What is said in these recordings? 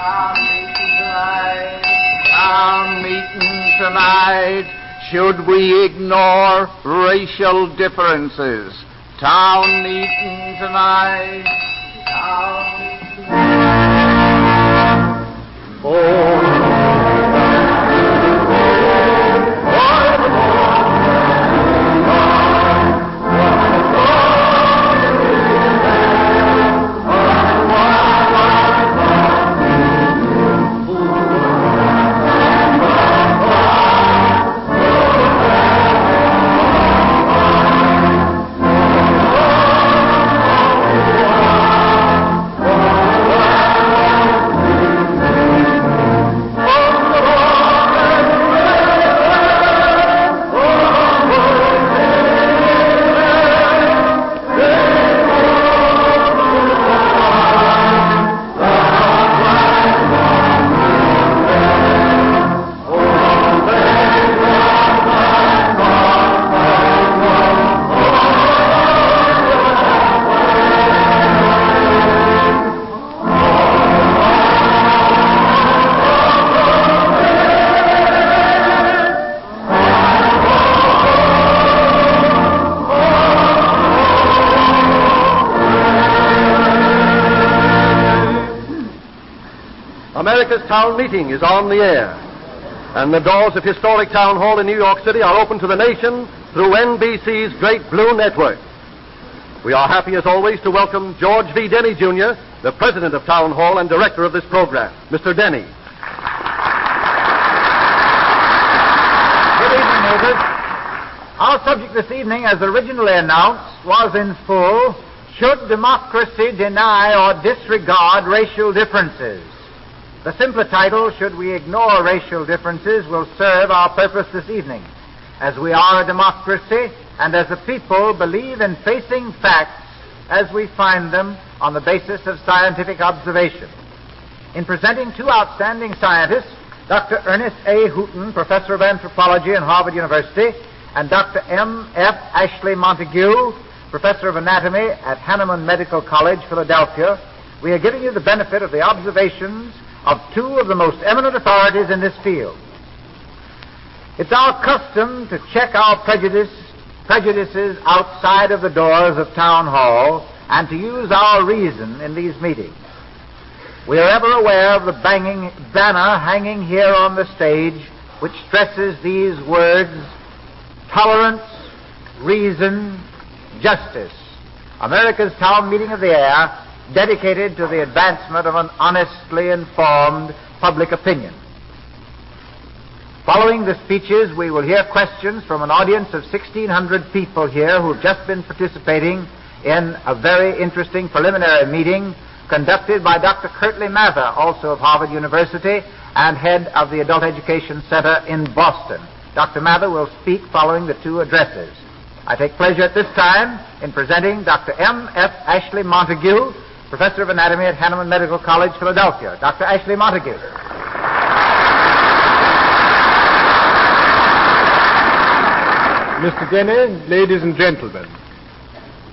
Town meeting tonight. Should we ignore racial differences? Town meeting tonight. Town meeting tonight. Oh. America's Town Meeting is on the air, and the doors of historic Town Hall in New York City are open to the nation through NBC's Great Blue Network. We are happy, as always, to welcome George V. Denny, Jr., the president of Town Hall and director of this program. Mr. Denny. Good evening, neighbors. Our subject this evening, as originally announced, was in full, should democracy deny or disregard racial differences? The simpler title, Should We Ignore Racial Differences, will serve our purpose this evening, as we are a democracy and as a people believe in facing facts as we find them on the basis of scientific observation. In presenting two outstanding scientists, Dr. Ernest A. Hooton, professor of anthropology at Harvard University, and Dr. M.F. Ashley Montague, professor of anatomy at Hahnemann Medical College, Philadelphia, we are giving you the benefit of the observations of two of the most eminent authorities in this field. It's our custom to check our prejudices outside of the doors of Town Hall and to use our reason in these meetings. We are ever aware of the banging banner hanging here on the stage which stresses these words: tolerance, reason, justice. America's Town Meeting of the Air, dedicated to the advancement of an honestly informed public opinion. Following the speeches, we will hear questions from an audience of 1,600 people here who have just been participating in a very interesting preliminary meeting conducted by Dr. Curtly Mather, also of Harvard University, and head of the Adult Education Center in Boston. Dr. Mather will speak following the two addresses. I take pleasure at this time in presenting Dr. M.F. Ashley Montague, professor of anatomy at Hahnemann Medical College, Philadelphia. Dr. Ashley Montague. Mr. Denny, ladies and gentlemen,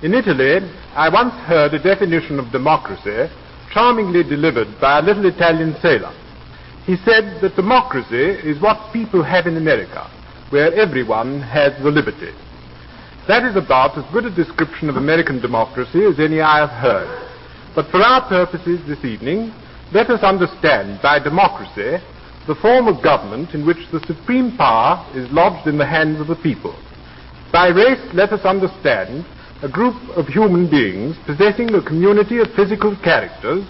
in Italy, I once heard a definition of democracy charmingly delivered by a little Italian sailor. He said that democracy is what people have in America, where everyone has the liberty. That is about as good a description of American democracy as any I have heard. But for our purposes this evening, let us understand by democracy the form of government in which the supreme power is lodged in the hands of the people. By race, let us understand a group of human beings possessing a community of physical characters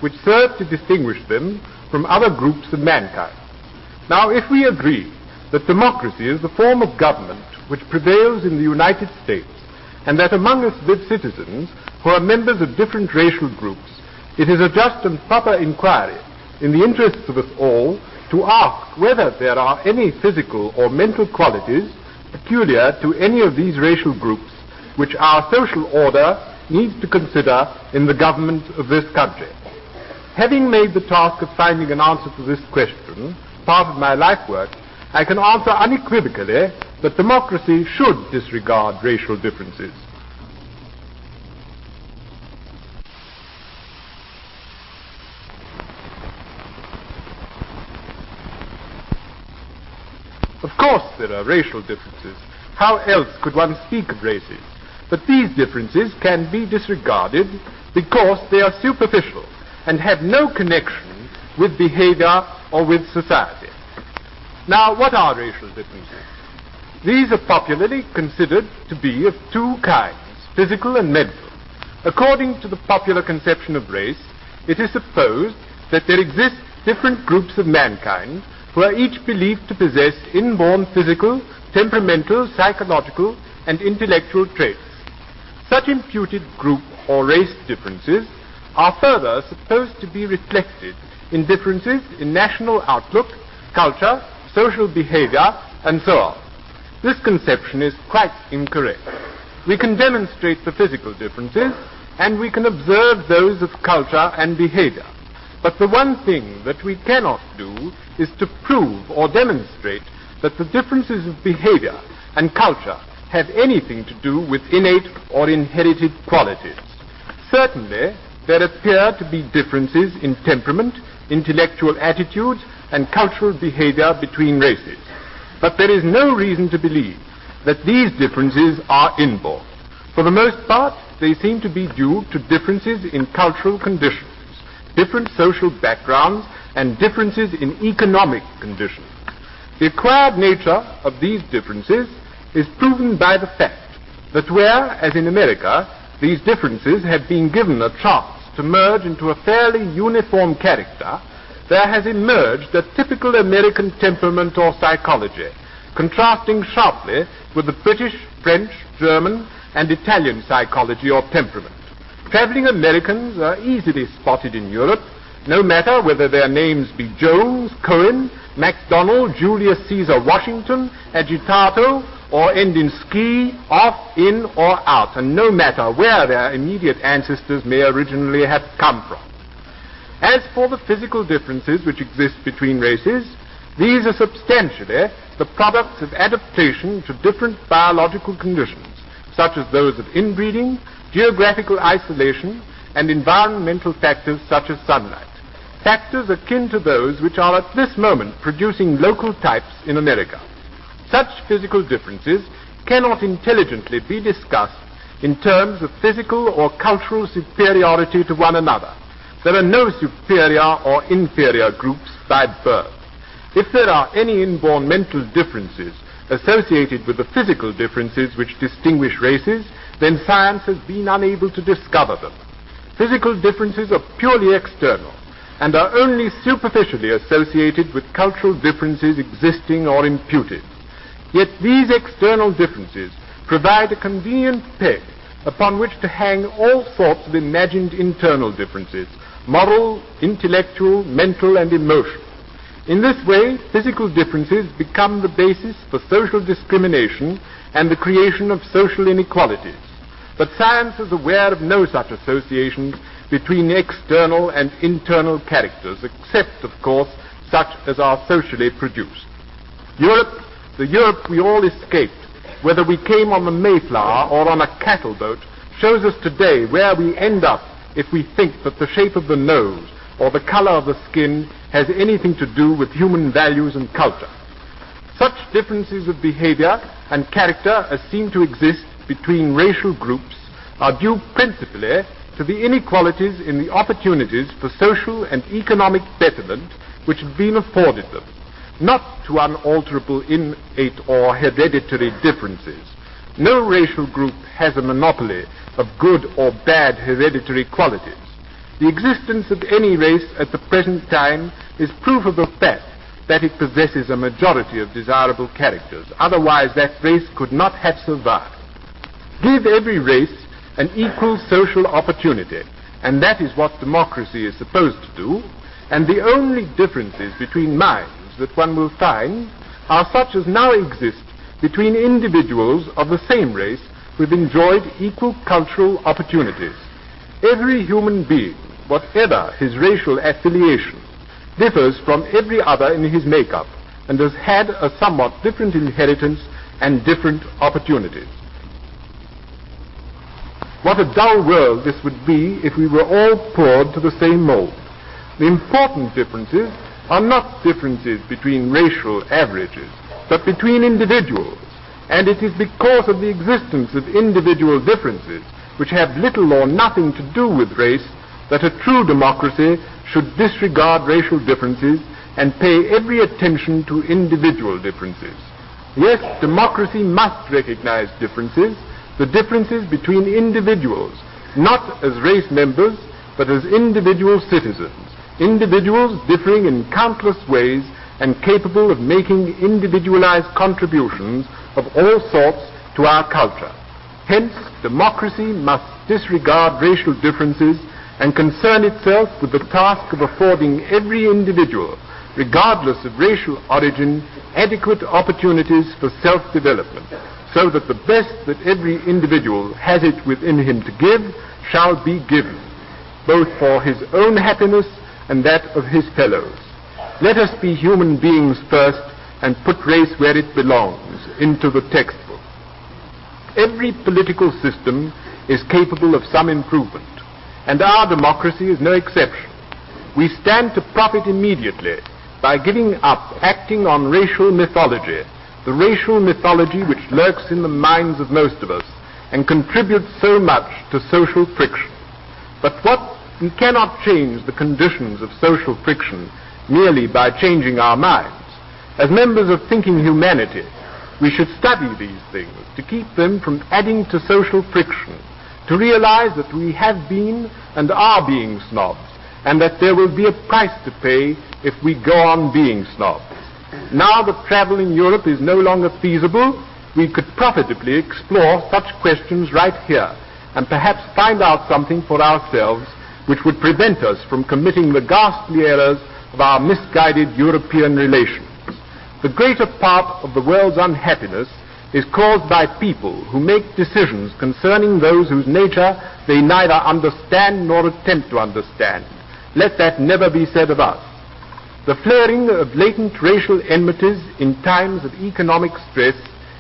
which serve to distinguish them from other groups of mankind. Now, if we agree that democracy is the form of government which prevails in the United States, and that among us live citizens who are members of different racial groups, it is a just and proper inquiry in the interests of us all to ask whether there are any physical or mental qualities peculiar to any of these racial groups which our social order needs to consider in the government of this country. Having made the task of finding an answer to this question part of my life work, I can answer unequivocally that democracy should disregard racial differences. Of course there are racial differences. How else could one speak of races? But these differences can be disregarded because they are superficial and have no connection with behavior or with society. Now, what are racial differences? These are popularly considered to be of two kinds, physical and mental. According to the popular conception of race, it is supposed that there exist different groups of mankind who are each believed to possess inborn physical, temperamental, psychological, and intellectual traits. Such imputed group or race differences are further supposed to be reflected in differences in national outlook, culture, social behavior, and so on. This conception is quite incorrect. We can demonstrate the physical differences, and we can observe those of culture and behavior. But the one thing that we cannot do is to prove or demonstrate that the differences of behavior and culture have anything to do with innate or inherited qualities. Certainly, there appear to be differences in temperament, intellectual attitudes, and cultural behavior between races. But there is no reason to believe that these differences are inborn. For the most part, they seem to be due to differences in cultural conditions, different social backgrounds, and differences in economic conditions. The acquired nature of these differences is proven by the fact that where, as in America, these differences have been given a chance to merge into a fairly uniform character, there has emerged a typical American temperament or psychology, contrasting sharply with the British, French, German, and Italian psychology or temperament. Traveling Americans are easily spotted in Europe, no matter whether their names be Jones, Cohen, MacDonald, Julius Caesar Washington, Agitato, or end in ski, off, in, or out, and no matter where their immediate ancestors may originally have come from. As for the physical differences which exist between races, these are substantially the products of adaptation to different biological conditions, such as those of inbreeding, geographical isolation, and environmental factors such as sunlight. Factors akin to those which are at this moment producing local types in America. Such physical differences cannot intelligently be discussed in terms of physical or cultural superiority to one another. There are no superior or inferior groups by birth. If there are any inborn mental differences associated with the physical differences which distinguish races, then science has been unable to discover them. Physical differences are purely external and are only superficially associated with cultural differences existing or imputed. Yet these external differences provide a convenient peg upon which to hang all sorts of imagined internal differences, moral, intellectual, mental, and emotional. In this way, physical differences become the basis for social discrimination and the creation of social inequalities. But science is aware of no such associations between external and internal characters, except, of course, such as are socially produced. Europe, the Europe we all escaped, whether we came on the Mayflower or on a cattle boat, shows us today where we end up if we think that the shape of the nose or the color of the skin has anything to do with human values and culture. Such differences of behavior and character as seem to exist between racial groups are due principally to the inequalities in the opportunities for social and economic betterment which have been afforded them, not to unalterable innate or hereditary differences. No racial group has a monopoly of good or bad hereditary qualities. The existence of any race at the present time is proof of the fact that it possesses a majority of desirable characters. Otherwise, that race could not have survived. Give every race an equal social opportunity, and that is what democracy is supposed to do, and the only differences between minds that one will find are such as now exist between individuals of the same race who have enjoyed equal cultural opportunities. Every human being, whatever his racial affiliation, differs from every other in his makeup and has had a somewhat different inheritance and different opportunities. What a dull world this would be if we were all poured to the same mold. The important differences are not differences between racial averages, but between individuals, and it is because of the existence of individual differences which have little or nothing to do with race that a true democracy should disregard racial differences and pay every attention to individual differences. Yes, democracy must recognize differences, the differences between individuals, not as race members, but as individual citizens, individuals differing in countless ways and capable of making individualized contributions of all sorts to our culture. Hence, democracy must disregard racial differences and concern itself with the task of affording every individual, regardless of racial origin, adequate opportunities for self-development, so that the best that every individual has it within him to give shall be given, both for his own happiness and that of his fellows. Let us be human beings first and put race where it belongs, into the textbook. Every political system is capable of some improvement, and our democracy is no exception. We stand to profit immediately by giving up acting on racial mythology, the racial mythology which lurks in the minds of most of us and contributes so much to social friction. But we cannot change the conditions of social friction merely by changing our minds. As members of thinking humanity, we should study these things to keep them from adding to social friction, to realize that we have been and are being snobs, and that there will be a price to pay if we go on being snobs. Now that travel in Europe is no longer feasible, we could profitably explore such questions right here, and perhaps find out something for ourselves which would prevent us from committing the ghastly errors of our misguided European relations. The greater part of the world's unhappiness is caused by people who make decisions concerning those whose nature they neither understand nor attempt to understand. Let that never be said of us. The flaring of latent racial enmities in times of economic stress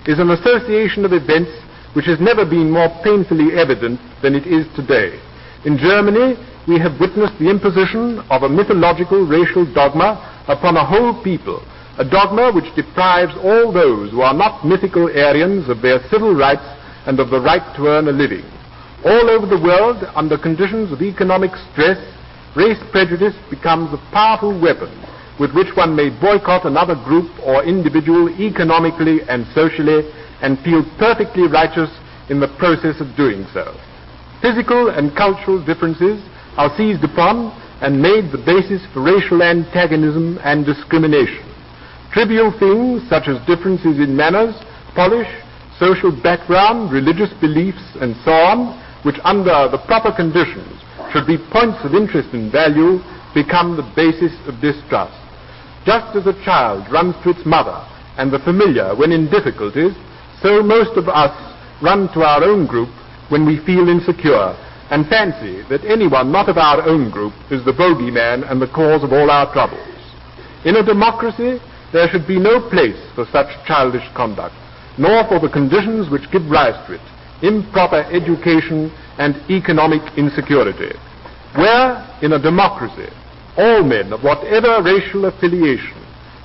is an association of events which has never been more painfully evident than it is today. In Germany, we have witnessed the imposition of a mythological racial dogma upon a whole people, a dogma which deprives all those who are not mythical Aryans of their civil rights and of the right to earn a living. All over the world, under conditions of economic stress, race prejudice becomes a powerful weapon with which one may boycott another group or individual economically and socially and feel perfectly righteous in the process of doing so. Physical and cultural differences are seized upon and made the basis for racial antagonism and discrimination. Trivial things such as differences in manners, polish, social background, religious beliefs, and so on, which under the proper conditions should be points of interest and value, become the basis of distrust. Just as a child runs to its mother and the familiar when in difficulties, so most of us run to our own group when we feel insecure and fancy that anyone not of our own group is the bogeyman and the cause of all our troubles. In a democracy, there should be no place for such childish conduct, nor for the conditions which give rise to it, improper education and economic insecurity. Where, in a democracy, all men of whatever racial affiliation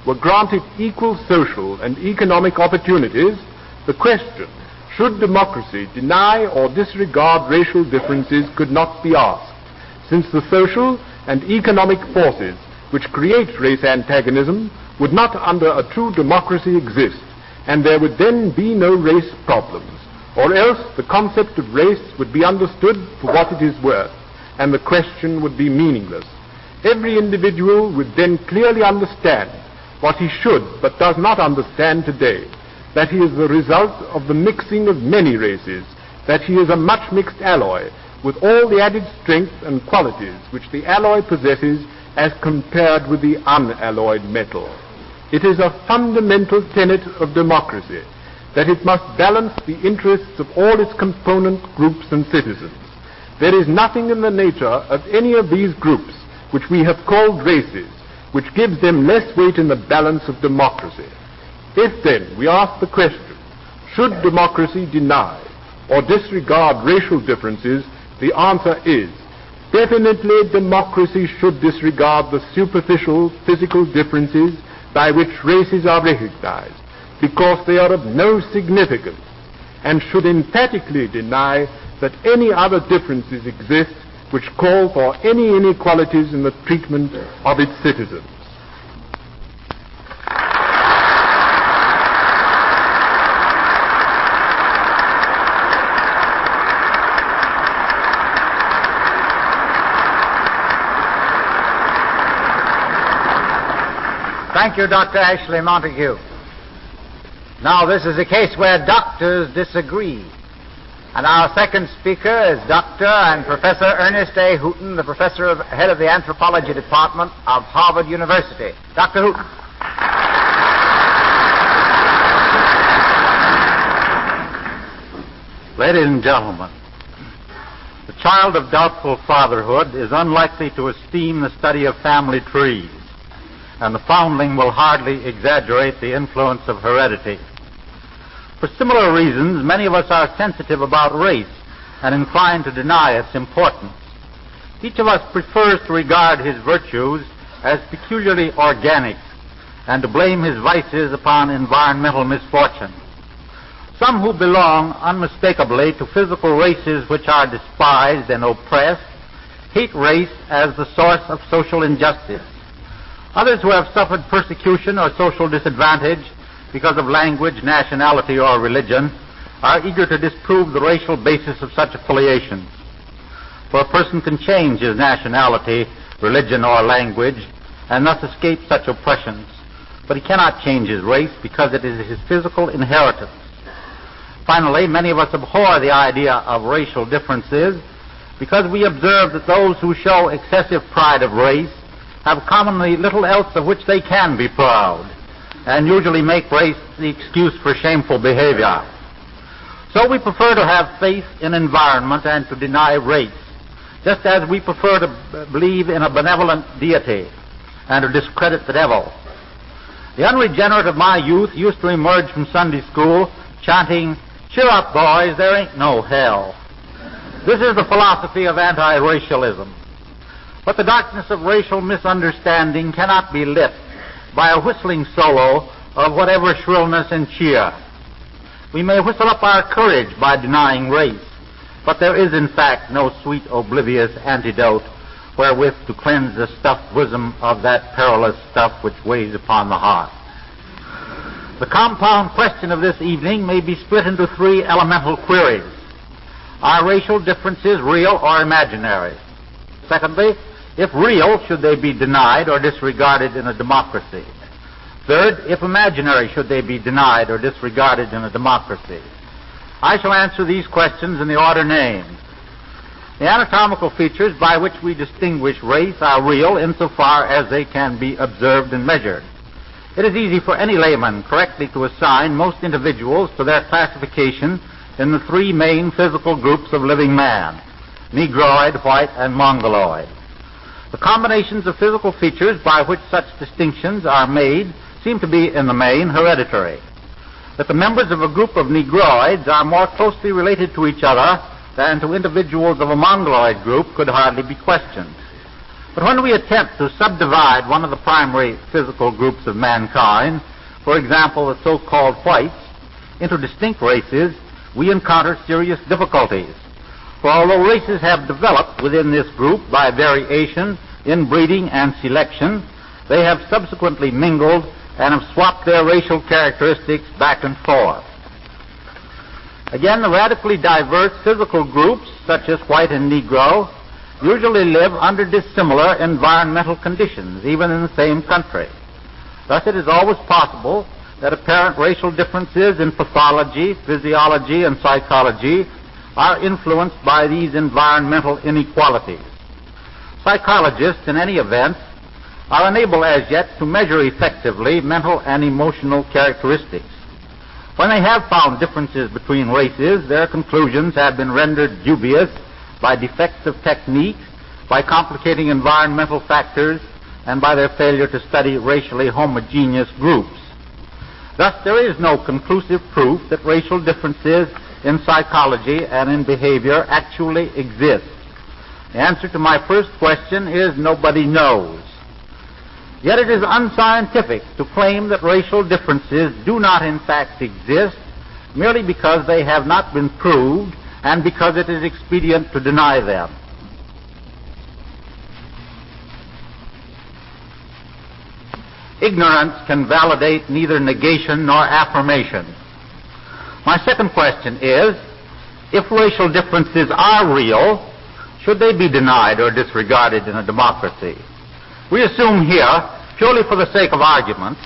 were granted equal social and economic opportunities, the question, should democracy deny or disregard racial differences, could not be asked, since the social and economic forces which create race antagonism would not under a true democracy exist, and there would then be no race problems, or else the concept of race would be understood for what it is worth, and the question would be meaningless. Every individual would then clearly understand what he should but does not understand today, that he is the result of the mixing of many races, that he is a much mixed alloy with all the added strength and qualities which the alloy possesses as compared with the unalloyed metal. It is a fundamental tenet of democracy that it must balance the interests of all its component groups and citizens. There is nothing in the nature of any of these groups which we have called races which gives them less weight in the balance of democracy. If then we ask the question, should democracy deny or disregard racial differences, the answer is, definitely democracy should disregard the superficial physical differences by which races are recognized, because they are of no significance, and should emphatically deny that any other differences exist which call for any inequalities in the treatment of its citizens. Thank you, Dr. Ashley Montague. Now, this is a case where doctors disagree. And our second speaker is Dr. and Professor Ernest A. Hooton, the head of the Anthropology Department of Harvard University. Dr. Hooton. Ladies and gentlemen, the child of doubtful fatherhood is unlikely to esteem the study of family trees, and the foundling will hardly exaggerate the influence of heredity. For similar reasons, many of us are sensitive about race and inclined to deny its importance. Each of us prefers to regard his virtues as peculiarly organic and to blame his vices upon environmental misfortune. Some who belong unmistakably to physical races which are despised and oppressed hate race as the source of social injustice. Others who have suffered persecution or social disadvantage because of language, nationality, or religion are eager to disprove the racial basis of such affiliations. For a person can change his nationality, religion, or language and thus escape such oppressions, but he cannot change his race because it is his physical inheritance. Finally, many of us abhor the idea of racial differences because we observe that those who show excessive pride of race have commonly little else of which they can be proud, and usually make race the excuse for shameful behavior. So we prefer to have faith in environment and to deny race, just as we prefer to believe in a benevolent deity and to discredit the devil. The unregenerate of my youth used to emerge from Sunday school chanting, "Cheer up, boys, there ain't no hell." This is the philosophy of anti-racialism. But the darkness of racial misunderstanding cannot be lit by a whistling solo of whatever shrillness and cheer. We may whistle up our courage by denying race, but there is in fact no sweet oblivious antidote wherewith to cleanse the stuffed bosom of that perilous stuff which weighs upon the heart. The compound question of this evening may be split into three elemental queries. Are racial differences real or imaginary? Secondly, if real, should they be denied or disregarded in a democracy? Third, if imaginary, should they be denied or disregarded in a democracy? I shall answer these questions in the order named. The anatomical features by which we distinguish race are real insofar as they can be observed and measured. It is easy for any layman correctly to assign most individuals to their classification in the three main physical groups of living man: Negroid, white, and Mongoloid. The combinations of physical features by which such distinctions are made seem to be, in the main, hereditary. That the members of a group of Negroids are more closely related to each other than to individuals of a Mongoloid group could hardly be questioned. But when we attempt to subdivide one of the primary physical groups of mankind, for example, the so-called whites, into distinct races, we encounter serious difficulties. For although races have developed within this group by variation, inbreeding, and selection, they have subsequently mingled and have swapped their racial characteristics back and forth. Again, the radically diverse physical groups, such as white and Negro, usually live under dissimilar environmental conditions, even in the same country. Thus, it is always possible that apparent racial differences in pathology, physiology, and psychology are influenced by these environmental inequalities. Psychologists, in any event, are unable as yet to measure effectively mental and emotional characteristics. When they have found differences between races, their conclusions have been rendered dubious by defects of technique, by complicating environmental factors, and by their failure to study racially homogeneous groups. Thus, there is no conclusive proof that racial differences in psychology and in behavior actually exist. The answer to my first question is nobody knows. Yet it is unscientific to claim that racial differences do not in fact exist merely because they have not been proved and because it is expedient to deny them. Ignorance can validate neither negation nor affirmation. My second question is, if racial differences are real, should they be denied or disregarded in a democracy? We assume here, purely for the sake of argument,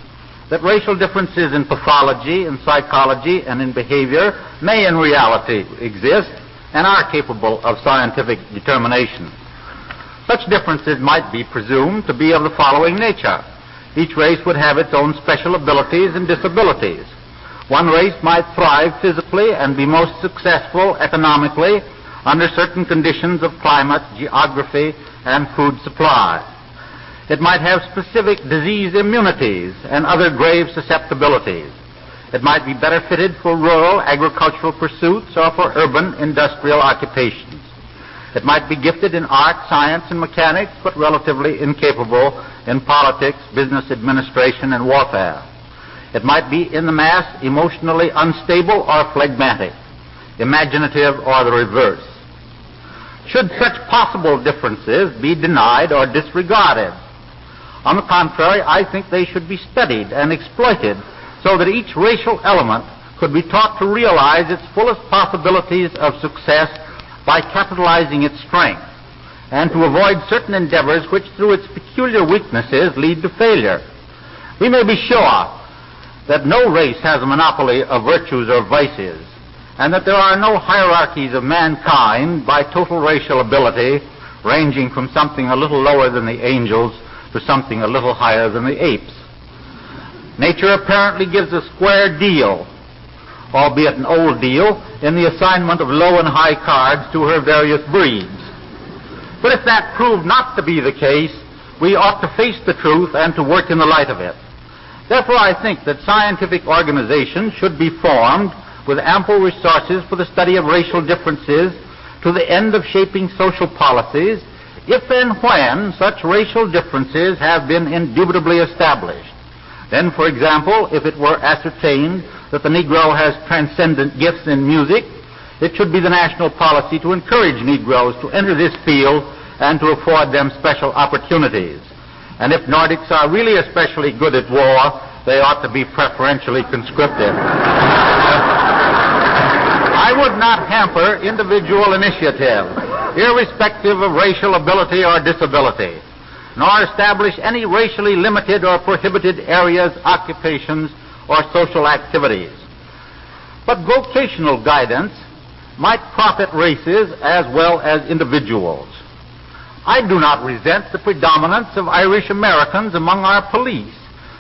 that racial differences in pathology, in psychology, and in behavior may in reality exist and are capable of scientific determination. Such differences might be presumed to be of the following nature. Each race would have its own special abilities and disabilities. One race might thrive physically and be most successful economically under certain conditions of climate, geography, and food supply. It might have specific disease immunities and other grave susceptibilities. It might be better fitted for rural agricultural pursuits or for urban industrial occupations. It might be gifted in art, science, and mechanics, but relatively incapable in politics, business administration, and warfare. It might be in the mass emotionally unstable or phlegmatic, imaginative or the reverse. Should such possible differences be denied or disregarded? On the contrary, I think they should be studied and exploited so that each racial element could be taught to realize its fullest possibilities of success by capitalizing its strength, and to avoid certain endeavors which through its peculiar weaknesses lead to failure. We may be sure that no race has a monopoly of virtues or vices, and that there are no hierarchies of mankind by total racial ability, ranging from something a little lower than the angels to something a little higher than the apes. Nature apparently gives a square deal, albeit an old deal, in the assignment of low and high cards to her various breeds. But if that proved not to be the case, we ought to face the truth and to work in the light of it. Therefore, I think that scientific organizations should be formed with ample resources for the study of racial differences to the end of shaping social policies, if and when such racial differences have been indubitably established. Then, for example, if it were ascertained that the Negro has transcendent gifts in music, it should be the national policy to encourage Negroes to enter this field and to afford them special opportunities. And if Nordics are really especially good at war, they ought to be preferentially conscripted. I would not hamper individual initiative, irrespective of racial ability or disability, nor establish any racially limited or prohibited areas, occupations, or social activities. But vocational guidance might profit races as well as individuals. I do not resent the predominance of Irish Americans among our police,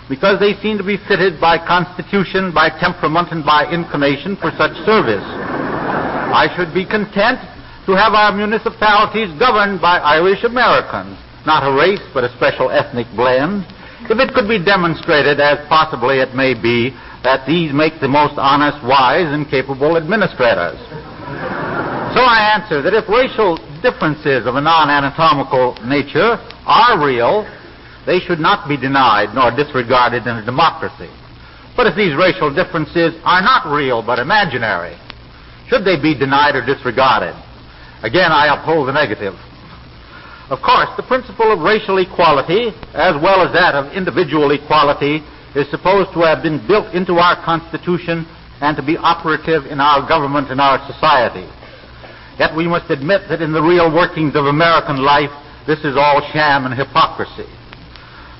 because they seem to be fitted by constitution, by temperament, and by inclination for such service. I should be content to have our municipalities governed by Irish Americans, not a race, but a special ethnic blend, if it could be demonstrated, as possibly it may be, that these make the most honest, wise, and capable administrators. So I answer that if racial differences of a non-anatomical nature are real, they should not be denied nor disregarded in a democracy. But if these racial differences are not real but imaginary, should they be denied or disregarded? Again, I uphold the negative. Of course, the principle of racial equality, as well as that of individual equality, is supposed to have been built into our Constitution and to be operative in our government and our society. Yet we must admit that in the real workings of American life, this is all sham and hypocrisy.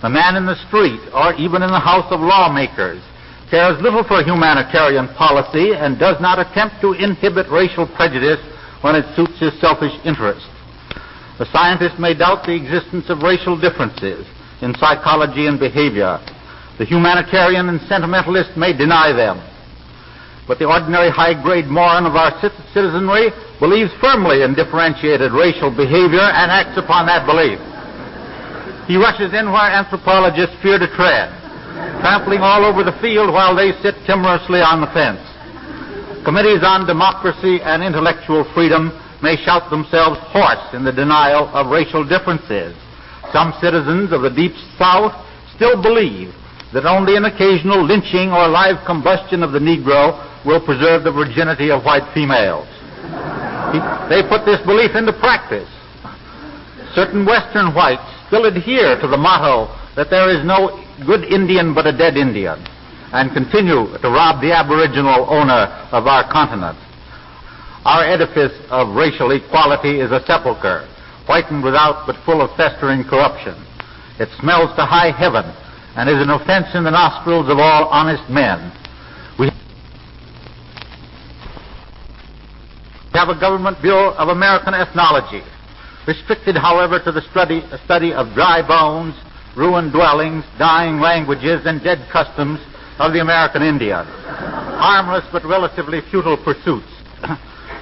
The man in the street, or even in the House of Lawmakers, cares little for humanitarian policy and does not attempt to inhibit racial prejudice when it suits his selfish interest. The scientist may doubt the existence of racial differences in psychology and behavior. The humanitarian and sentimentalist may deny them. But the ordinary high-grade moron of our citizenry believes firmly in differentiated racial behavior and acts upon that belief. He rushes in where anthropologists fear to tread, trampling all over the field while they sit timorously on the fence. Committees on democracy and intellectual freedom may shout themselves hoarse in the denial of racial differences. Some citizens of the Deep South still believe that only an occasional lynching or live combustion of the Negro will preserve the virginity of white females. They put this belief into practice. Certain Western whites still adhere to the motto that there is no good Indian but a dead Indian, and continue to rob the aboriginal owner of our continent. Our edifice of racial equality is a sepulcher, whitened without but full of festering corruption. It smells to high heaven and is an offense in the nostrils of all honest men. We have a Government Bureau of American Ethnology, restricted, however, to the study of dry bones, ruined dwellings, dying languages, and dead customs of the American Indian. Harmless but relatively futile pursuits.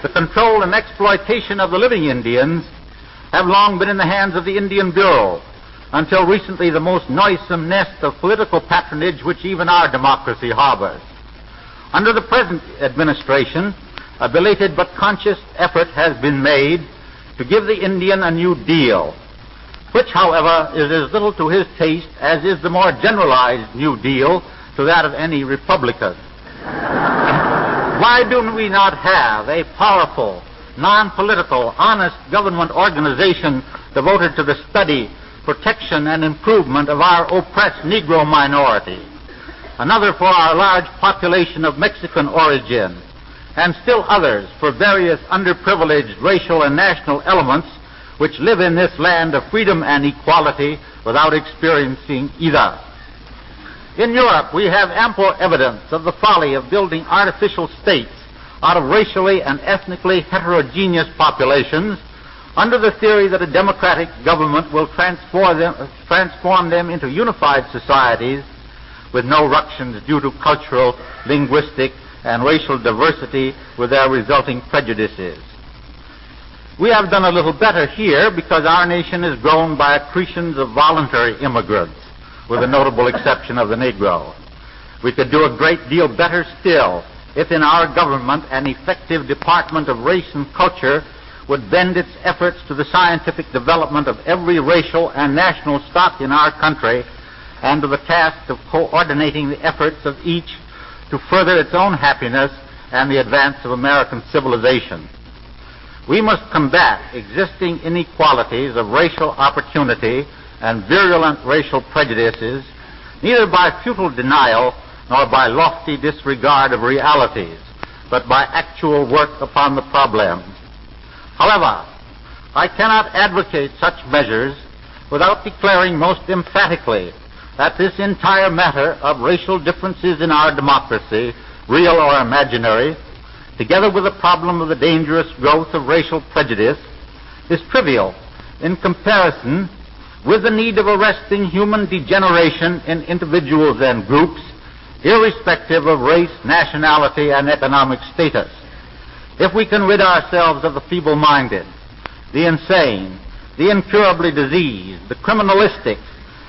The control and exploitation of the living Indians have long been in the hands of the Indian Bureau, until recently the most noisome nest of political patronage which even our democracy harbors. Under the present administration, a belated but conscious effort has been made to give the Indian a new deal, which, however, is as little to his taste as is the more generalized New Deal to that of any Republican. Why do we not have a powerful, non-political, honest government organization devoted to the study, protection, and improvement of our oppressed Negro minority? Another for our large population of Mexican origin, and still others for various underprivileged racial and national elements which live in this land of freedom and equality without experiencing either. In Europe, we have ample evidence of the folly of building artificial states out of racially and ethnically heterogeneous populations under the theory that a democratic government will transform them into unified societies with no ructions due to cultural, linguistic, and racial diversity with their resulting prejudices. We have done a little better here because our nation is grown by accretions of voluntary immigrants, with the notable exception of the Negro. We could do a great deal better still if in our government an effective Department of Race and Culture would bend its efforts to the scientific development of every racial and national stock in our country and to the task of coordinating the efforts of each to further its own happiness and the advance of American civilization. We must combat existing inequalities of racial opportunity and virulent racial prejudices neither by futile denial nor by lofty disregard of realities, but by actual work upon the problem. However, I cannot advocate such measures without declaring most emphatically that this entire matter of racial differences in our democracy, real or imaginary, together with the problem of the dangerous growth of racial prejudice, is trivial in comparison with the need of arresting human degeneration in individuals and groups, irrespective of race, nationality, and economic status. If we can rid ourselves of the feeble-minded, the insane, the incurably diseased, the criminalistic,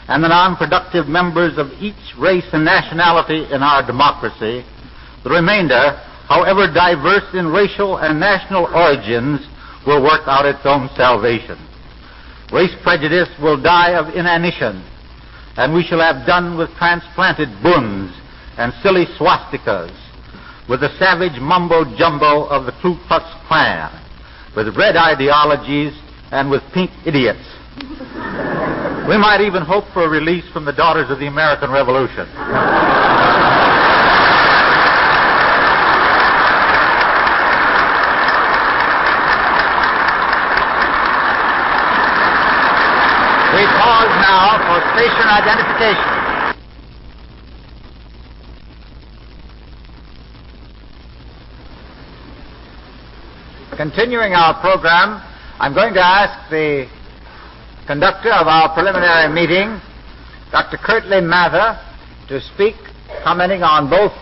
and the non-productive members of each race and nationality in our democracy, the remainder, however diverse in racial and national origins, will work out its own salvation. Race prejudice will die of inanition, and we shall have done with transplanted buns and silly swastikas, with the savage mumbo-jumbo of the Ku Klux Klan, with red ideologies and with pink idiots. We might even hope for a release from the Daughters of the American Revolution. We pause now for station identification. Continuing our program, I'm going to ask the conductor of our preliminary meeting, Dr. Kirtley Mather, to speak, commenting on both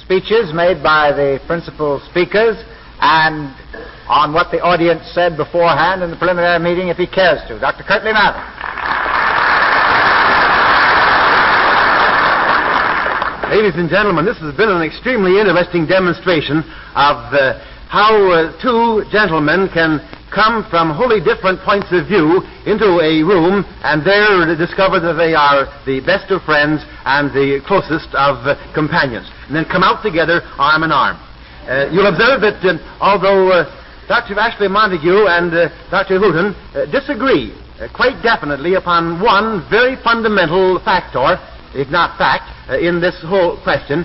speeches made by the principal speakers and on what the audience said beforehand in the preliminary meeting, if he cares to. Dr. Kirtley Mather. Ladies and gentlemen, this has been an extremely interesting demonstration of how two gentlemen can come from wholly different points of view into a room and there discover that they are the best of friends and the closest of companions, and then come out together arm in arm. You'll observe that although Dr. Ashley Montague and Dr. Hooton disagree quite definitely upon one very fundamental factor, if not fact, in this whole question,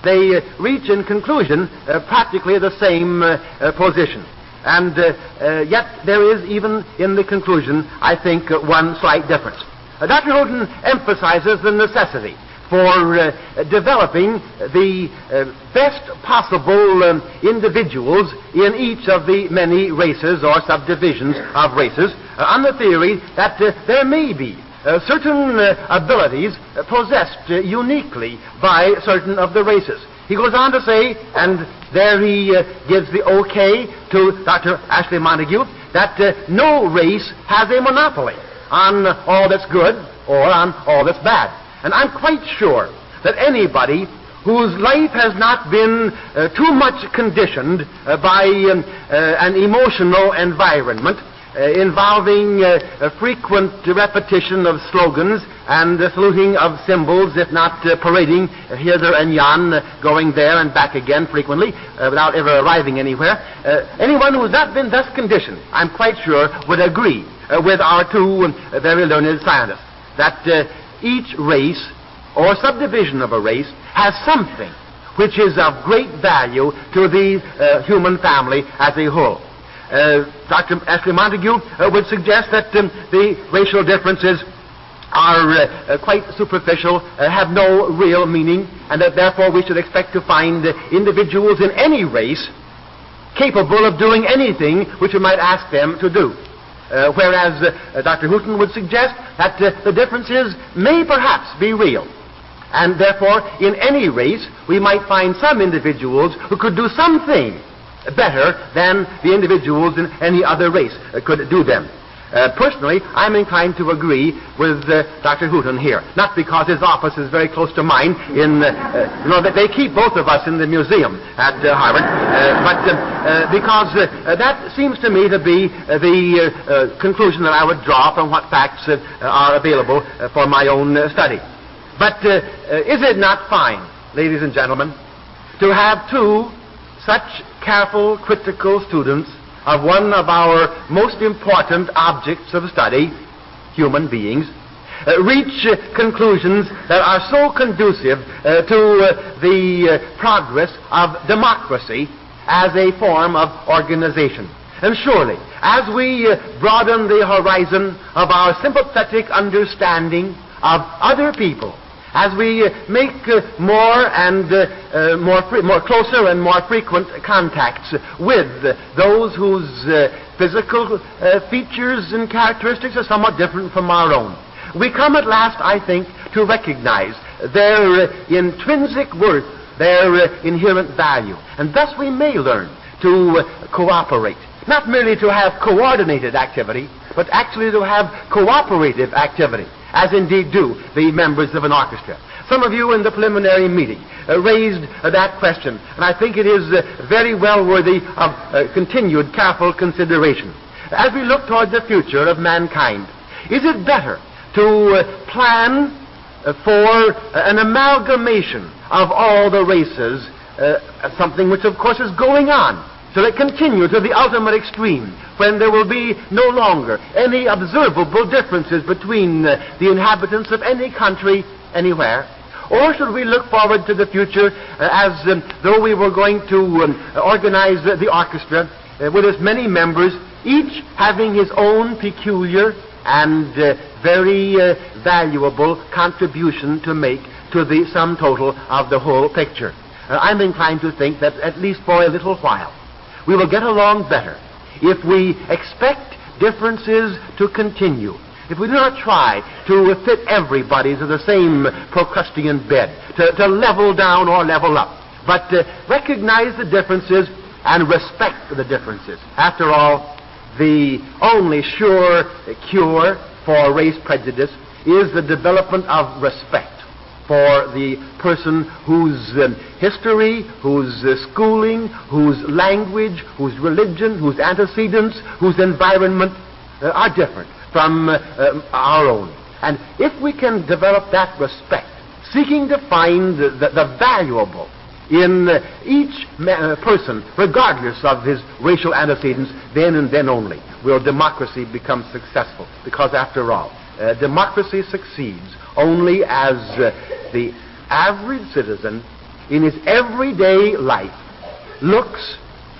they reach in conclusion practically the same position. And yet there is, even in the conclusion, I think, one slight difference. Dr. Hooton emphasizes the necessity for developing the best possible individuals in each of the many races or subdivisions of races, on the theory that there may be certain abilities possessed uniquely by certain of the races. He goes on to say, and there he gives the okay to Dr. Ashley Montague, that no race has a monopoly on all that's good or on all that's bad. And I'm quite sure that anybody whose life has not been too much conditioned by an emotional environment involving frequent repetition of slogans and saluting of symbols, if not parading hither and yon, going there and back again frequently without ever arriving anywhere. Anyone who has not been thus conditioned, I'm quite sure, would agree with our two very learned scientists that each race or subdivision of a race has something which is of great value to the human family as a whole. Dr. Ashley Montague would suggest that the racial differences are quite superficial, have no real meaning, and that therefore we should expect to find individuals in any race capable of doing anything which we might ask them to do. Whereas Dr. Hooton would suggest that the differences may perhaps be real. And therefore, in any race, we might find some individuals who could do something better than the individuals in any other race could do them. Personally, I'm inclined to agree with Dr. Hooton here. Not because his office is very close to mine. That they keep both of us in the museum at Harvard, but because that seems to me to be the conclusion that I would draw from what facts are available for my own study. But is it not fine, ladies and gentlemen, to have two such careful, critical students of one of our most important objects of study, human beings, reach conclusions that are so conducive to the progress of democracy as a form of organization? And surely, as we broaden the horizon of our sympathetic understanding of other people, as we make more closer and more frequent contacts with those whose physical features and characteristics are somewhat different from our own, we come at last, I think, to recognize their intrinsic worth, their inherent value. And thus we may learn to cooperate. Not merely to have coordinated activity, but actually to have cooperative activity, as indeed do the members of an orchestra. Some of you in the preliminary meeting raised that question, and I think it is very well worthy of continued careful consideration. As we look toward the future of mankind, is it better to plan for an amalgamation of all the races, something which of course is going on, so they continue to the ultimate extreme, when there will be no longer any observable differences between the inhabitants of any country anywhere? Or should we look forward to the future as though we were going to organize the orchestra with as many members, each having his own peculiar and very valuable contribution to make to the sum total of the whole picture? I'm inclined to think that at least for a little while we will get along better if we expect differences to continue, if we do not try to fit everybody to the same Procrustean bed, to level down or level up, but recognize the differences and respect the differences. After all, the only sure cure for race prejudice is the development of respect for the person whose history, whose schooling, whose language, whose religion, whose antecedents, whose environment are different from our own. And if we can develop that respect, seeking to find the valuable in each person, regardless of his racial antecedents, then and then only will democracy become successful. Because after all, democracy succeeds only as the average citizen in his everyday life looks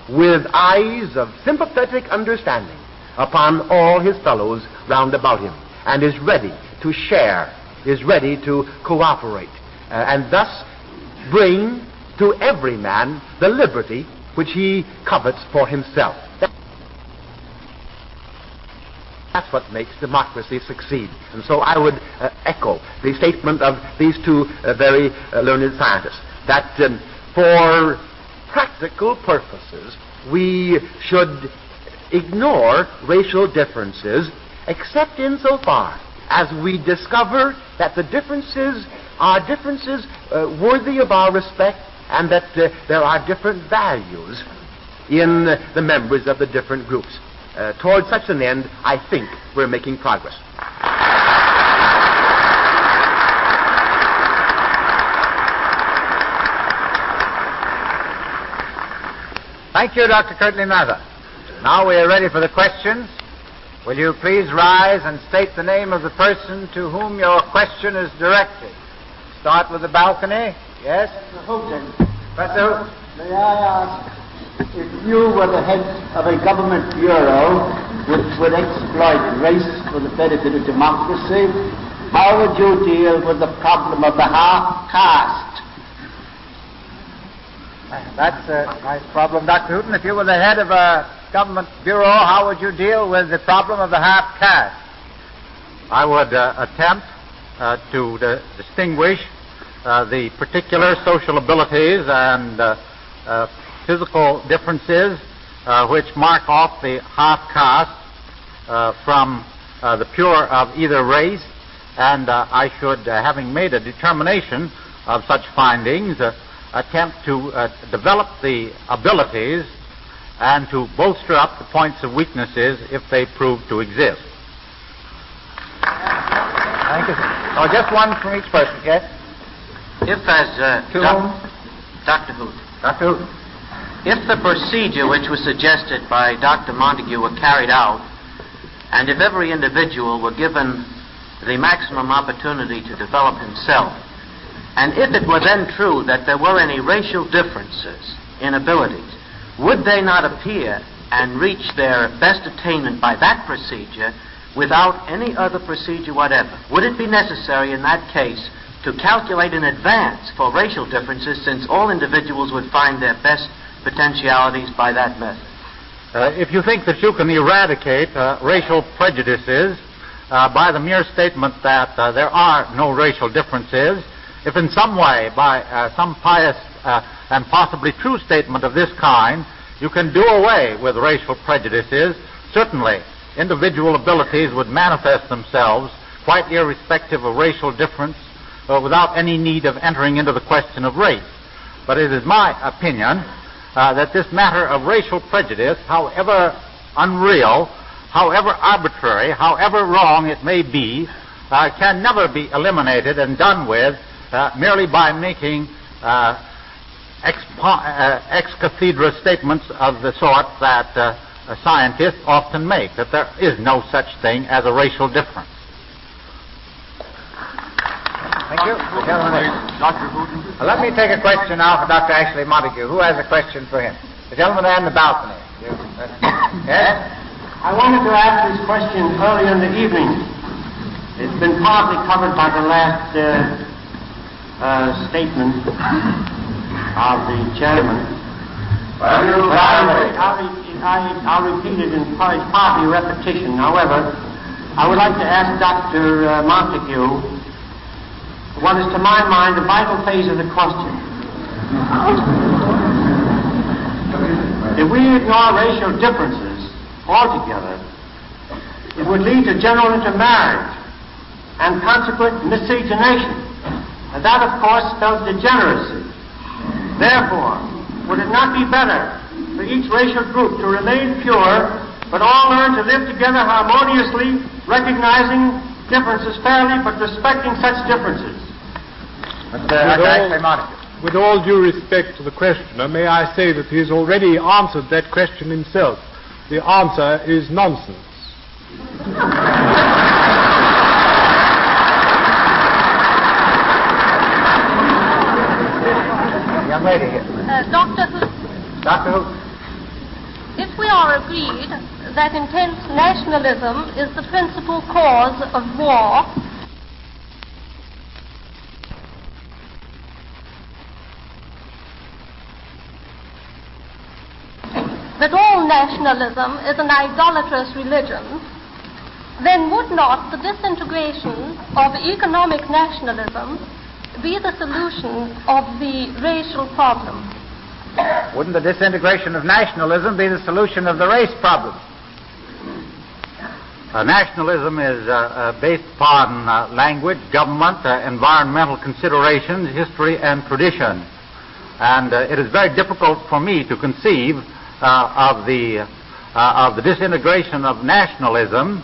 with eyes of sympathetic understanding upon all his fellows round about him, and is ready to share, is ready to cooperate, and thus bring to every man the liberty which he covets for himself. That's what makes democracy succeed. And so I would echo the statement of these two very learned scientists, that for practical purposes we should ignore racial differences, except insofar as we discover that the differences are differences worthy of our respect, and that there are different values in the members of the different groups. Toward such an end, I think we're making progress. Thank you, Dr. Kirtley Mather. Now we are ready for the questions. Will you please rise and state the name of the person to whom your question is directed? Start with the balcony. Yes? Professor Houghton. Professor Houghton. May I ask, if you were the head of a government bureau which would exploit race for the benefit of democracy, how would you deal with the problem of the half caste? That's a nice problem, Dr. Houghton. If you were the head of a government bureau, how would you deal with the problem of the half caste? I would attempt to distinguish the particular social abilities and physical differences which mark off the half caste from the pure of either race, and I should, having made a determination of such findings, attempt to develop the abilities and to bolster up the points of weaknesses if they prove to exist. Thank you. Oh, just one from each person, yes? If, as Dr. Houghton, Dr. Houghton. If the procedure which was suggested by Dr. Montague were carried out, and if every individual were given the maximum opportunity to develop himself, and if it were then true that there were any racial differences in abilities, would they not appear and reach their best attainment by that procedure without any other procedure whatever? Would it be necessary in that case to calculate in advance for racial differences, since all individuals would find their best potentialities by that method? If you think that you can eradicate racial prejudices by the mere statement that there are no racial differences, if in some way, by some pious and possibly true statement of this kind, you can do away with racial prejudices, certainly individual abilities would manifest themselves quite irrespective of racial difference, without any need of entering into the question of race. But it is my opinion that this matter of racial prejudice, however unreal, however arbitrary, however wrong it may be, can never be eliminated and done with merely by making ex cathedra statements of the sort that scientists often make, that there is no such thing as a racial difference. Thank you. Dr. Houghton. Let me take a question now for Dr. Ashley Montague. Who has a question for him? The gentleman there in the balcony. Yes? I wanted to ask this question earlier in the evening. It's been partly covered by the last statement of the chairman. I'll repeat it in partly repetition. However, I would like to ask Dr. Montague what is, to my mind, the vital phase of the question. If we ignore racial differences altogether, it would lead to general intermarriage and consequent miscegenation. And that, of course, spells degeneracy. Therefore, would it not be better for each racial group to remain pure, but all learn to live together harmoniously, recognizing differences fairly, but respecting such differences? With all due respect to the questioner, may I say that he has already answered that question himself. The answer is nonsense. Young lady here. Dr. Who, Dr. Who? if we are agreed that intense nationalism is the principal cause of war, that all nationalism is an idolatrous religion, then would not the disintegration of economic nationalism be the solution of the racial problem? Wouldn't the disintegration of nationalism be the solution of the race problem? Nationalism is based upon language, government, environmental considerations, history, and tradition. And it is very difficult for me to conceive of the disintegration of nationalism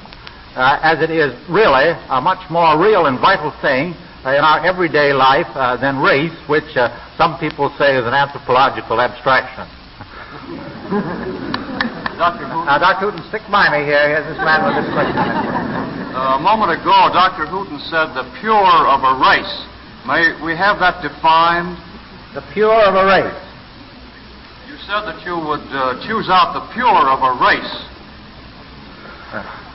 as it is really a much more real and vital thing in our everyday life than race, which some people say is an anthropological abstraction. Dr. Hooton, stick by me here. Here's this man with this question. A moment ago, Dr. Hooton said the pure of a race. May we have that defined? The pure of a race. You said that you would choose out the pure of a race.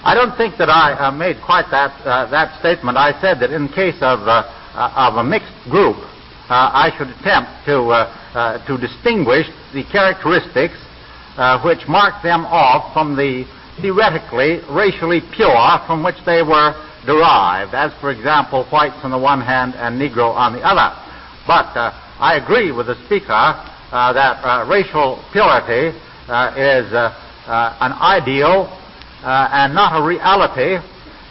I don't think that I made quite that statement. I said that in case of a mixed group, I should attempt to distinguish the characteristics which mark them off from the theoretically racially pure from which they were derived, as, for example, whites on the one hand and Negro on the other. But I agree with the speaker that racial purity is an ideal and not a reality,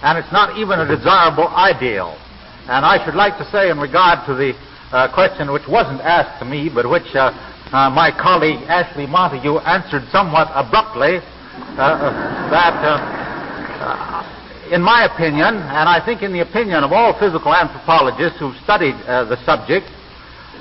and it's not even a desirable ideal. And I should like to say, in regard to the question which wasn't asked to me, but which my colleague Ashley Montague answered somewhat abruptly, that in my opinion, and I think in the opinion of all physical anthropologists who've studied the subject,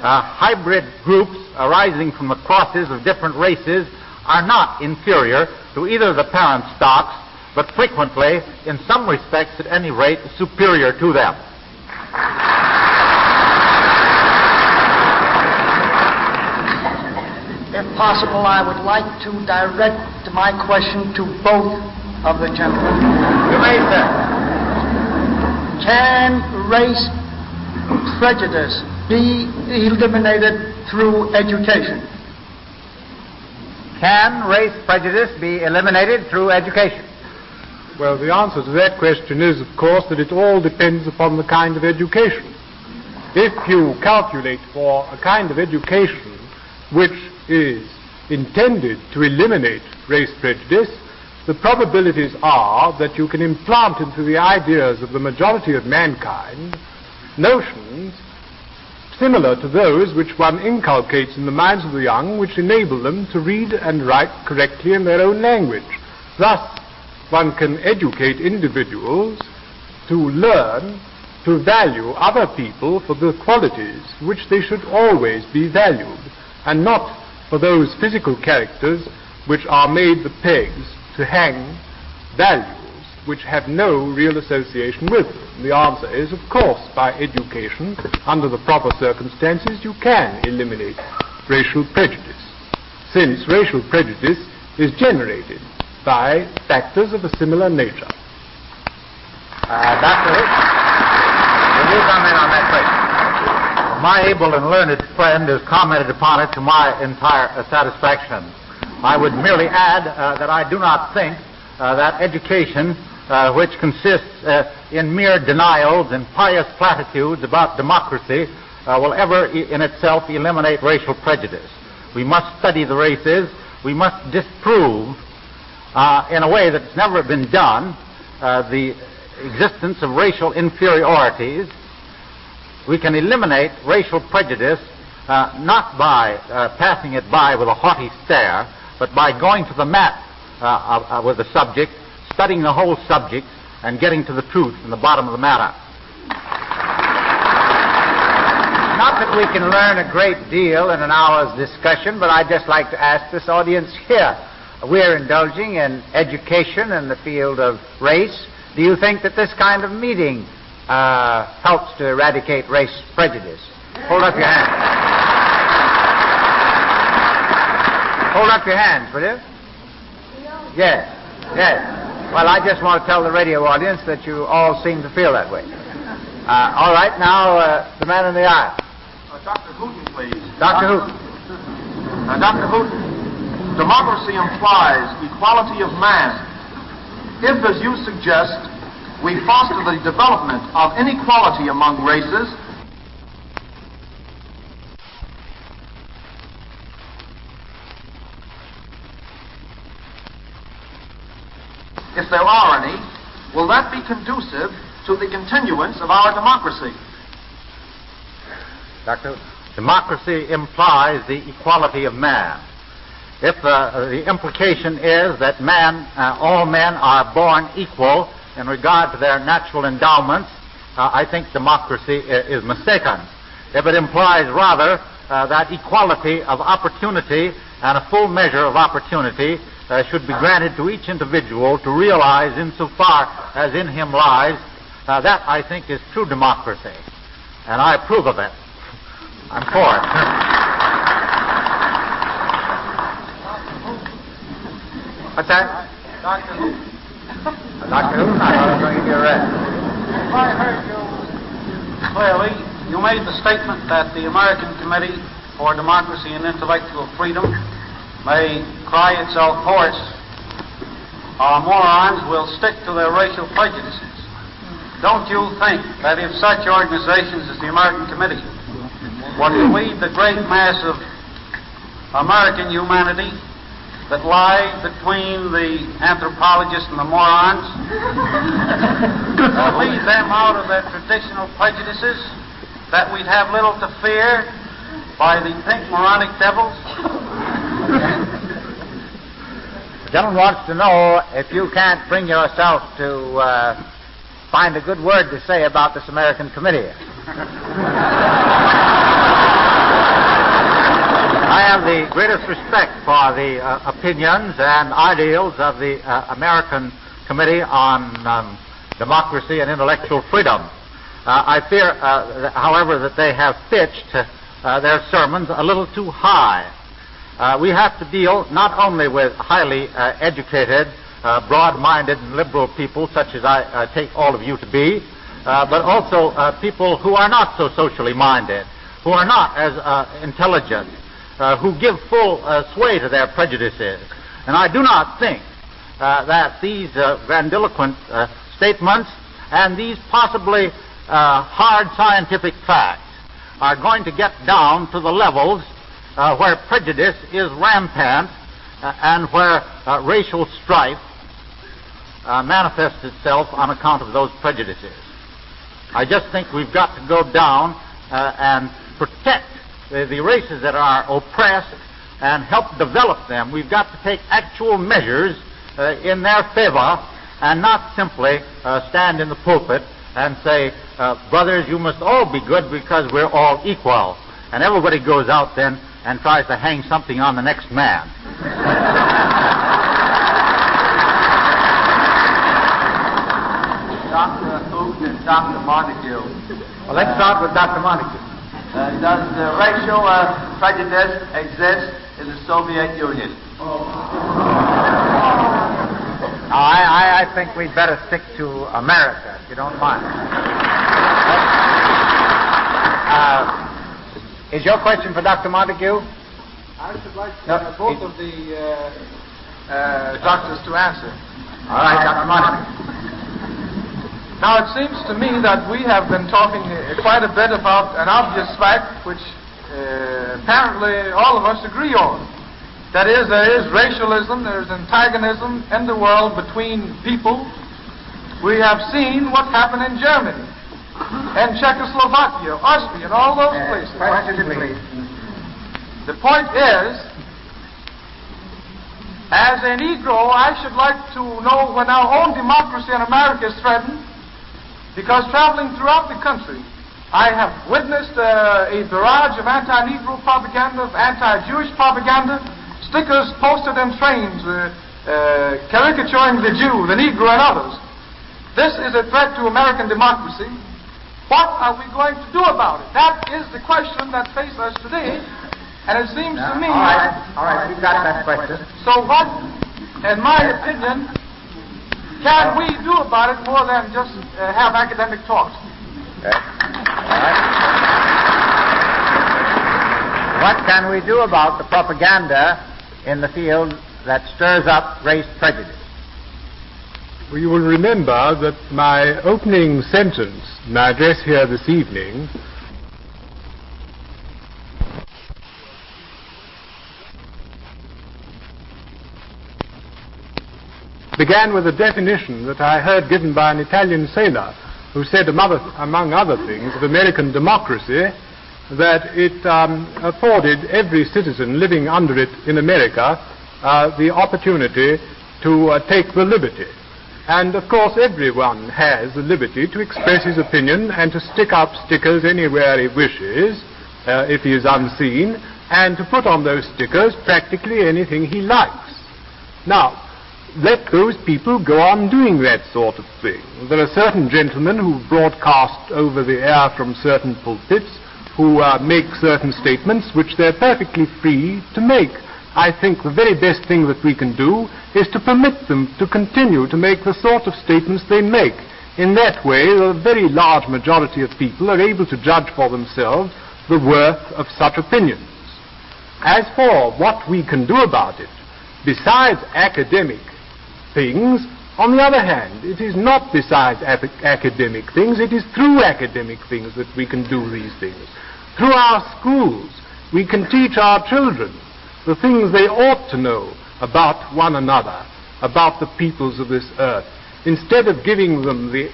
hybrid groups arising from the crosses of different races are not inferior to either of the parent stocks, but frequently, in some respects at any rate, superior to them. If possible, I would like to direct my question to both of the gentlemen. You may, sir. Can race prejudice be eliminated through education? Can race prejudice be eliminated through education? Well, the answer to that question is, of course, that it all depends upon the kind of education. If you calculate for a kind of education which is intended to eliminate race prejudice, the probabilities are that you can implant into the ideas of the majority of mankind notions similar to those which one inculcates in the minds of the young, which enable them to read and write correctly in their own language. Thus, one can educate individuals to learn to value other people for the qualities which they should always be valued, and not for those physical characters which are made the pegs to hang values which have no real association with them. The answer is, of course, by education, under the proper circumstances, you can eliminate racial prejudice, since racial prejudice is generated by factors of a similar nature. Dr. Hooton, will you comment on that question? My able and learned friend has commented upon it to my entire satisfaction. I would merely add that I do not think that education, which consists in mere denials and pious platitudes about democracy, will ever in itself eliminate racial prejudice. We must study the races. We must disprove in a way that's never been done, the existence of racial inferiorities. We can eliminate racial prejudice not by passing it by with a haughty stare, but by going to the mat with the subject, studying the whole subject, and getting to the truth in the bottom of the matter. Not that we can learn a great deal in an hour's discussion, but I'd just like to ask this audience here. We're indulging in education in the field of race. Do you think that this kind of meeting helps to eradicate race prejudice? Hold up your hands. Hold up your hands, will you? Yes, yes. Well, I just want to tell the radio audience that you all seem to feel that way. All right, now, the man in the aisle. Dr. Hooton, please. Dr. Hooton. Dr. Hooton, democracy implies equality of man. If, as you suggest, we foster the development of inequality among races, if there are any, will that be conducive to the continuance of our democracy? Doctor, democracy implies the equality of man. If the implication is that all men are born equal in regard to their natural endowments, I think democracy is mistaken. If it implies rather that equality of opportunity and a full measure of opportunity should be granted to each individual to realize insofar as in him lies, that I think is true democracy. And I approve of it. I'm for it. What's that? Dr. Who? Dr. Hooton, I was going to give you a rest. If I heard you clearly, you made the statement that the American Committee for Democracy and Intellectual Freedom may cry itself hoarse. Our morons will stick to their racial prejudices. Don't you think that if such organizations as the American Committee were to lead the great mass of American humanity that lie between the anthropologists and the morons, lead them out of their traditional prejudices, that we'd have little to fear by the pink moronic devils? The gentleman wants to know if you can't bring yourself to find a good word to say about this American Committee. I have the greatest respect for the opinions and ideals of the American Committee on Democracy and Intellectual Freedom. I fear, however, that they have pitched their sermons a little too high. We have to deal not only with highly educated, broad-minded and liberal people, such as I take all of you to be, but also people who are not so socially minded, who are not as intelligent, who give full sway to their prejudices. And I do not think that these grandiloquent statements and these possibly hard scientific facts are going to get down to the levels where prejudice is rampant and where racial strife manifests itself on account of those prejudices. I just think we've got to go down and protect the races that are oppressed and help develop them. We've got to take actual measures in their favor and not simply stand in the pulpit and say, brothers, you must all be good because we're all equal. And everybody goes out then and tries to hang something on the next man. Dr. Hooton and Dr. Montague. Well, let's start with Dr. Montague. Does racial prejudice exist in the Soviet Union? I think we'd better stick to America, if you don't mind. Is your question for Dr. Montague? I should like both of the doctors to answer. All right, Dr. Montague. Now, it seems to me that we have been talking quite a bit about an obvious fact which apparently all of us agree on. That is, there is racialism, there is antagonism in the world between people. We have seen what happened in Germany, and Czechoslovakia, Austria, and all those places. The point is, as a Negro, I should like to know when our own democracy in America is threatened, because traveling throughout the country, I have witnessed a barrage of anti-Negro propaganda, of anti-Jewish propaganda, stickers posted in trains caricaturing the Jew, the Negro, and others. This is a threat to American democracy. What are we going to do about it? That is the question that faces us today. And it seems to me... All right, we've got that question. So what, in my opinion, can we do about it more than just have academic talks? Okay. All right. What can we do about the propaganda in the field that stirs up race prejudice? Well, you will remember that my opening sentence in my address here this evening began with a definition that I heard given by an Italian sailor who said, among other things, of American democracy, that it afforded every citizen living under it in America the opportunity to take the liberty. And, of course, everyone has the liberty to express his opinion and to stick up stickers anywhere he wishes, if he is unseen, and to put on those stickers practically anything he likes. Now, let those people go on doing that sort of thing. There are certain gentlemen who broadcast over the air from certain pulpits who make certain statements which they're perfectly free to make. I think the very best thing that we can do is to permit them to continue to make the sort of statements they make. In that way, a very large majority of people are able to judge for themselves the worth of such opinions. As for what we can do about it, besides academic things, on the other hand, it is not besides academic things, it is through academic things that we can do these things. Through our schools, we can teach our children the things they ought to know about one another, about the peoples of this earth. Instead of giving them the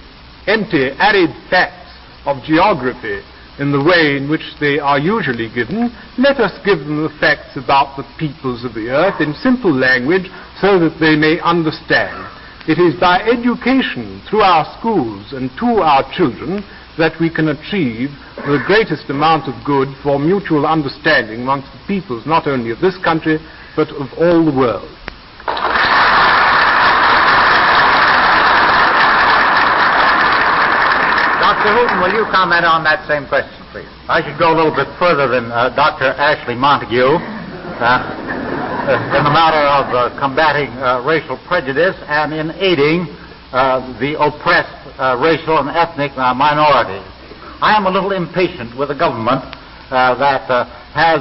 empty, arid facts of geography in the way in which they are usually given, let us give them the facts about the peoples of the earth in simple language so that they may understand. It is by education through our schools and to our children that we can achieve the greatest amount of good for mutual understanding amongst the peoples not only of this country but of all the world. Dr. Hooton, will you comment on that same question, please? I should go a little bit further than Dr. Ashley Montague in the matter of combating racial prejudice and in aiding the oppressed racial and ethnic minorities. I am a little impatient with a government that has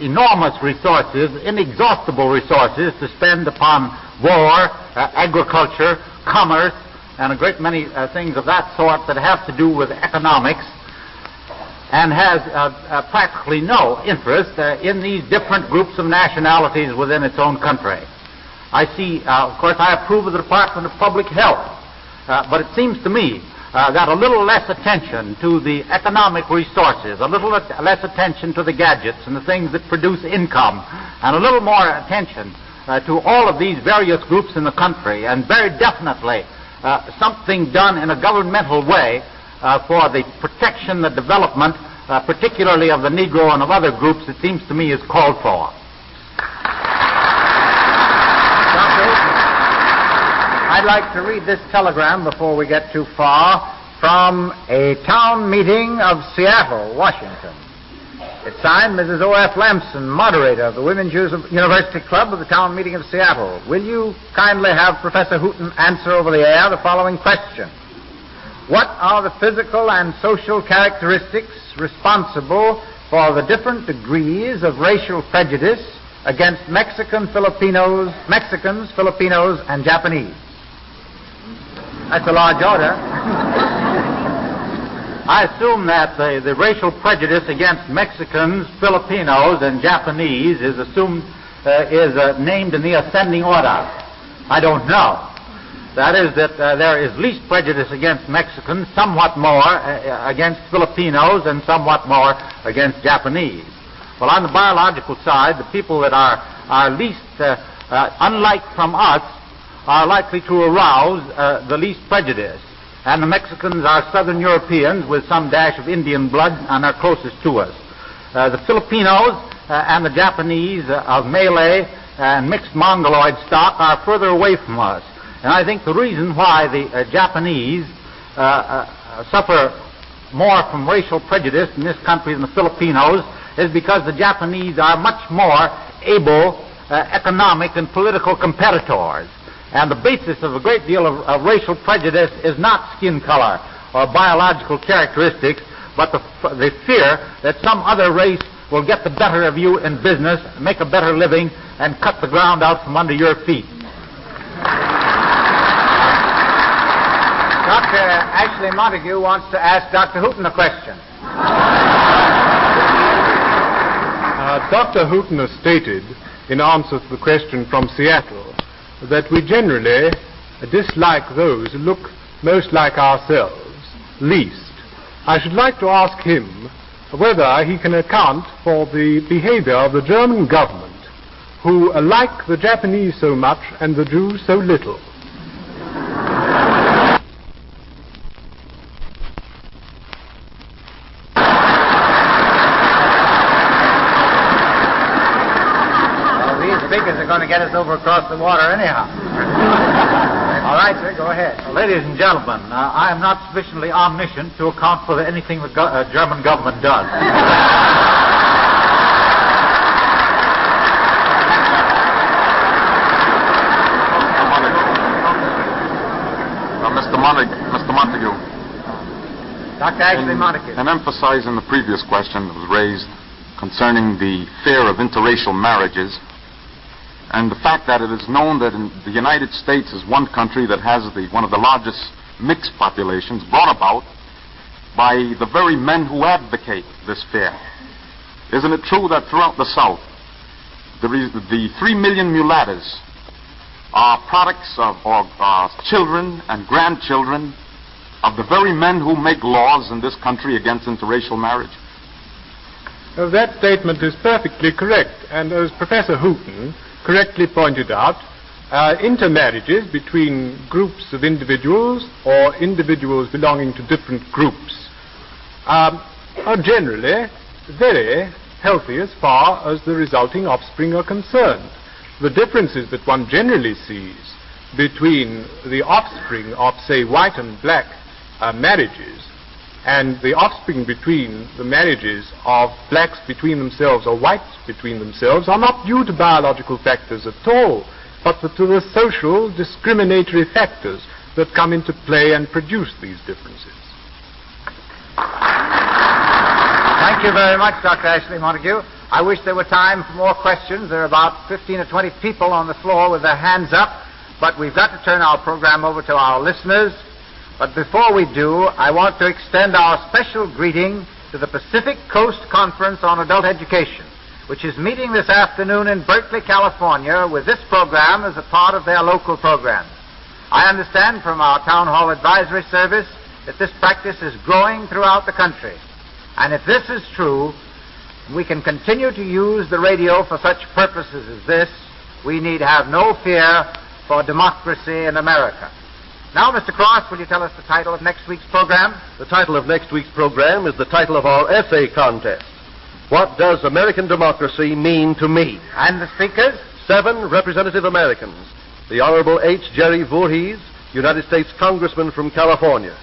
enormous resources, inexhaustible resources to spend upon war, agriculture, commerce, and a great many things of that sort that have to do with economics, and has practically no interest in these different groups of nationalities within its own country. I see, of course, I approve of the Department of Public Health, but it seems to me that a little less attention to the economic resources, a little less attention to the gadgets and the things that produce income, and a little more attention to all of these various groups in the country, and very definitely something done in a governmental way for the protection, the development, particularly of the Negro and of other groups, it seems to me is called for. I'd like to read this telegram before we get too far from a town meeting of Seattle, Washington. It's signed Mrs. O.F. Lamson, moderator of the Women's University Club of the town meeting of Seattle. Will you kindly have Professor Hooton answer over the air the following question? What are the physical and social characteristics responsible for the different degrees of racial prejudice against Mexicans, Filipinos, and Japanese? That's a large order. I assume that the racial prejudice against Mexicans, Filipinos, and Japanese is assumed is named in the ascending order? I don't know. That is that there is least prejudice against Mexicans, somewhat more against Filipinos, and somewhat more against Japanese. Well, on the biological side, the people that are least unlike from us are likely to arouse the least prejudice. And the Mexicans are Southern Europeans with some dash of Indian blood and are closest to us. The Filipinos and the Japanese of Malay and mixed Mongoloid stock are further away from us. And I think the reason why the Japanese suffer more from racial prejudice in this country than the Filipinos is because the Japanese are much more able economic and political competitors. And the basis of a great deal of racial prejudice is not skin color or biological characteristics, but the fear that some other race will get the better of you in business, make a better living, and cut the ground out from under your feet. Dr. Ashley Montague wants to ask Dr. Hooton a question. Dr. Hooton has stated, in answer to the question from Seattle, that we generally dislike those who look most like ourselves least. I should like to ask him whether he can account for the behavior of the German government, who like the Japanese so much and the Jews so little. Are going to get us over across the water anyhow. All right, sir, go ahead. Well, ladies and gentlemen, I am not sufficiently omniscient to account for anything the German government does. Mr. Montague. Dr. Ashley Montague. And emphasizing the previous question that was raised concerning the fear of interracial marriages, and the fact that it is known that in the United States is one country that has one of the largest mixed populations brought about by the very men who advocate this fear. Isn't it true that throughout the South, the 3 million mulattoes are products of children and grandchildren of the very men who make laws in this country against interracial marriage? That statement is perfectly correct, and as Professor Hooton correctly pointed out, intermarriages between groups of individuals or individuals belonging to different groups are generally very healthy as far as the resulting offspring are concerned. The differences that one generally sees between the offspring of, say, white and black marriages and the offspring between the marriages of blacks between themselves or whites between themselves are not due to biological factors at all, but to the social discriminatory factors that come into play and produce these differences. Thank you very much, Dr. Ashley Montague. I wish there were time for more questions. There are about 15 or 20 people on the floor with their hands up, but we've got to turn our program over to our listeners. But before we do, I want to extend our special greeting to the Pacific Coast Conference on Adult Education, which is meeting this afternoon in Berkeley, California, with this program as a part of their local program. I understand from our Town Hall Advisory Service that this practice is growing throughout the country. And if this is true, we can continue to use the radio for such purposes as this. We need have no fear for democracy in America. Now, Mr. Cross, will you tell us the title of next week's program? The title of next week's program is the title of our essay contest. What does American democracy mean to me? And the speakers? 7 representative Americans. The Honorable H. Jerry Voorhees, United States Congressman from California.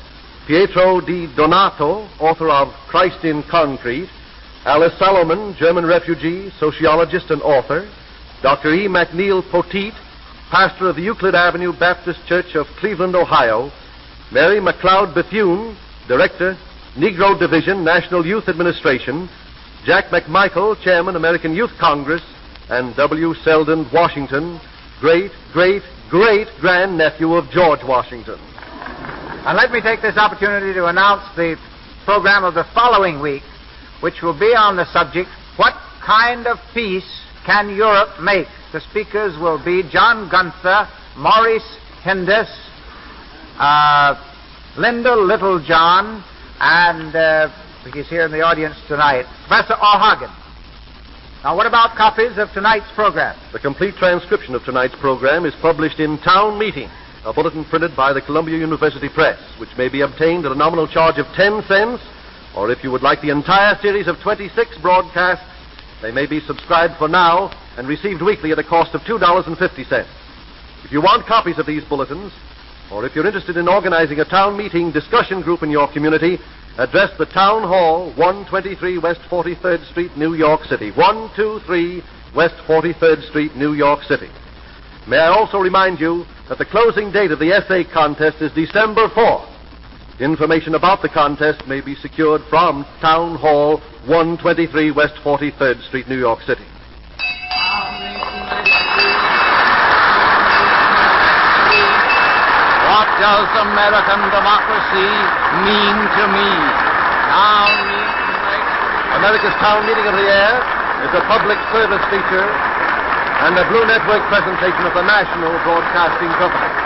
Pietro Di Donato, author of Christ in Concrete. Alice Salomon, German refugee, sociologist and author. Dr. E. McNeil Poteet, pastor of the Euclid Avenue Baptist Church of Cleveland, Ohio. Mary McLeod Bethune, director, Negro Division, National Youth Administration. Jack McMichael, chairman, American Youth Congress. And W. Selden Washington, great-great-great-grandnephew of George Washington. And let me take this opportunity to announce the program of the following week, which will be on the subject, what kind of peace can Europe make? The speakers will be John Gunther, Maurice Hindus, Linda Littlejohn, and I think he's here in the audience tonight, Professor O'Hagan. Now, what about copies of tonight's program? The complete transcription of tonight's program is published in Town Meeting, a bulletin printed by the Columbia University Press, which may be obtained at a nominal charge of 10 cents, or if you would like the entire series of 26 broadcasts, they may be subscribed for now and received weekly at a cost of $2.50. If you want copies of these bulletins, or if you're interested in organizing a town meeting discussion group in your community, address the Town Hall, 123 West 43rd Street, New York City. 123 West 43rd Street, New York City. May I also remind you that the closing date of the essay contest is December 4th. Information about the contest may be secured from Town Hall, 123 West 43rd Street, New York City. What does American democracy mean to me? America's Town Meeting of the Air is a public service feature and a Blue Network presentation of the National Broadcasting Company.